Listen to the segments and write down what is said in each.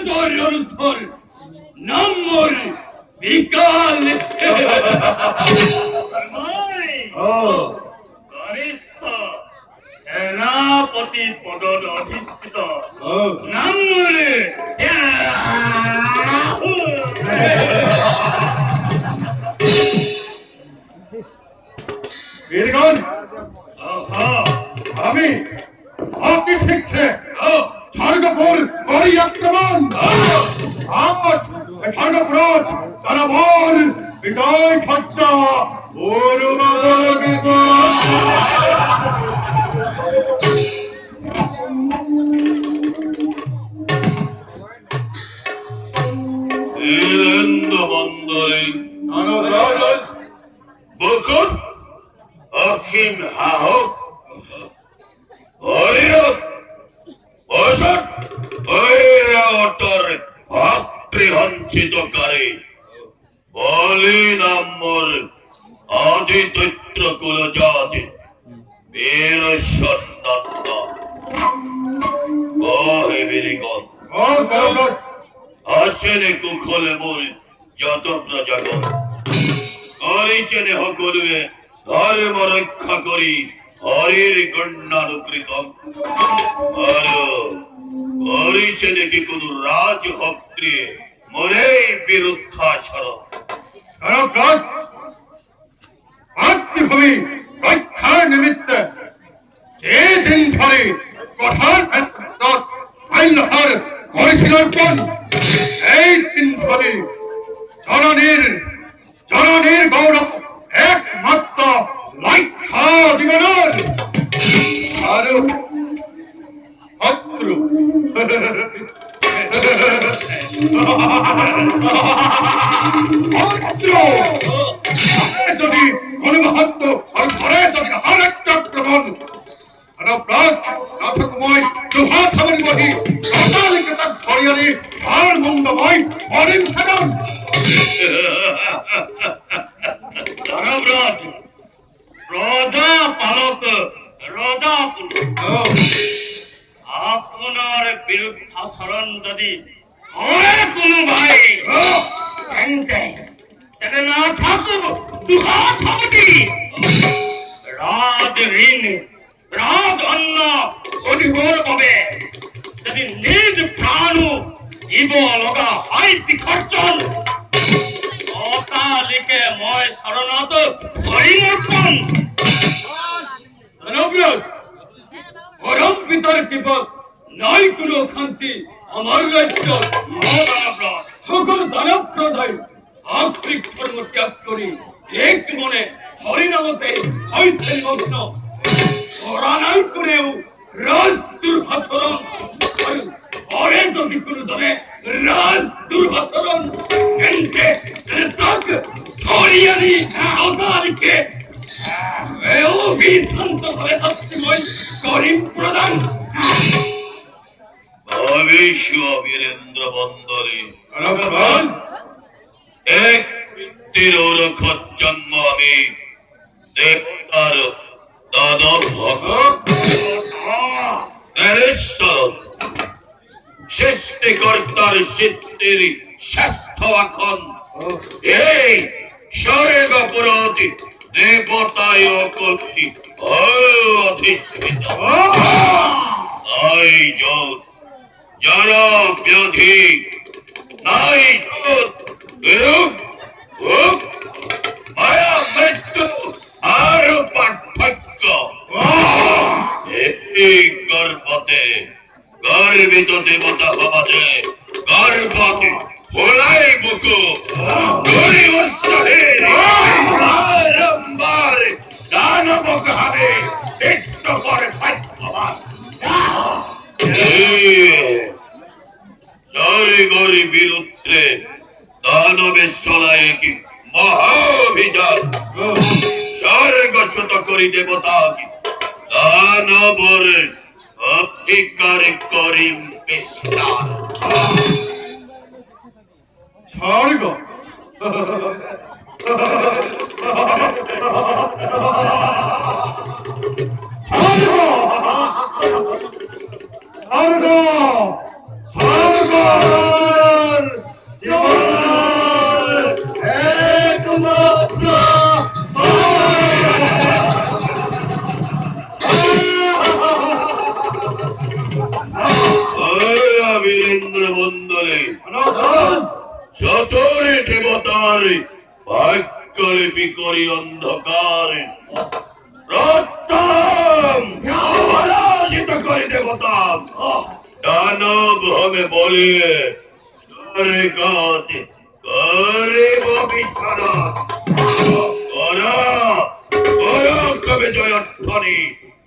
Sol, Namor, Vikal. Oh, Karista, Senapati Podod Odhistita. Oh, Namor. বীরগণ আমি অতি শীঘ্রে স্বর্গপুর করি আক্রমণ আজ স্বর্গপুর জনবল বিজয় খচ্চা বকুন অখিম হাহক হরিরক অসৎ ঐরাবতর ভক্তি সঞ্চিতকারী বলি নামর আদি দৈত্য কুল জাতি বীর সন্ন্যত হে বীরগণ আসেনে কুখলে মোর যত প্রজাগণ করিছেনে সকলোৱে ধর্ম রক্ষা করি হরির গণ্যানুকৃত আর করিছে নাকি কোন রাজভক্তি মরে বিরুদ্ধাচরণ মাতৃভূমি রক্ষার নিমিত্তে যে দিন ধরে কঠোর আইনহার করেছিল এই দিন ধরে জননীর গৌরব একমাত্র লক্ষ্য জীবনের আরো শত্রু যদি কোন মহত্ব আর ঘরে যদি আরেক আক্রমণ নাথকময় দুহাত সামনে বহি কাতালিকে তার ধরিয়ানি আর মন্দময় হরিণ সাগর রাজা পালক রাজা আপনার বিরুদ্ধাচরণ যদি হয় কোনো ভাই তবে না থাকুক দুহাত হবতি রাজ ঋণ রাজ অন্ন অধিভোর হবে যদি নিজ প্রাণ জীব লগা হয় বিখর্জন অকালিকে মই শরণাত পরিবর্তন মরম পিতার কৃপক নাই কোনো শান্তি আমার রাজ্য সকল দানব প্রদায় আত্মিক ধর্ম ত্যাগ করি এক মনে হরিনামতে হইছে মগ্ন ওরানাই করেও রাজ দুর্ভাচরণ পরে যদি কোনো ধরে রাজ দুর্ভাচরণ এনকে তাক ধরিয়ানি অকালকে অভিশান্ত করে হস্তিময় করিম প্রদান ভবিষ্য বীরেন্দ্র বন্দরে এক তিরোরখ জন্ম আমি দেবতার দানব সৃষ্টিকর্তার সিদ্ধির শ্রেষ্ঠ এখন এই স্বর্গপুরতি দেবতায় অকল্পি অধিষ্ঠিত নাই যোগ জড় ব্যাধি নাই যোগ রোগ ভোগ মায়া মৃত্যু আর পার্থক্য এই গর্ভতে গর্বিত দেবতা হবাতে গর্ভতে ভোলাই বুকু ধরি উৎসাহে বারম্বার দানব গাবে একটু করে ভাগ্যবান জয় গরি বিরুদ্ধে দানবের চলায় কি মহাভিযান স্বর্গচ্যুত করি দেবতা কি দানবর অধিকার করিম বিস্তার স্বর্গ স্বর্গ স্বর্গ মন্ডলে সতরে দেবতার ভাগ্যলিপি করি অন্ধকার রক্তম পরাজিত করি দেবতা দানব হবে বলিয়ে স্বর্গত করিব বিশ্বনাথ করা করা কবে জয়ধ্বনি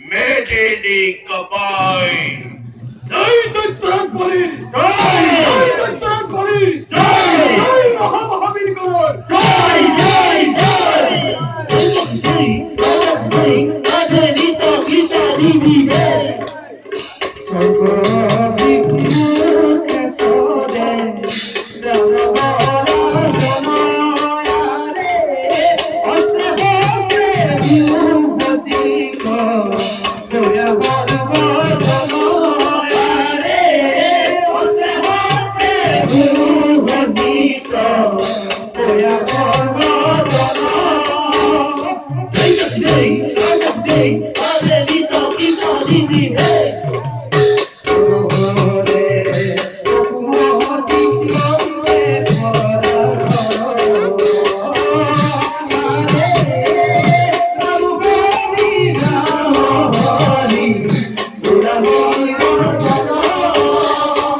মেজেনি কপাই জয় দৈত্যরাজ বলির জয়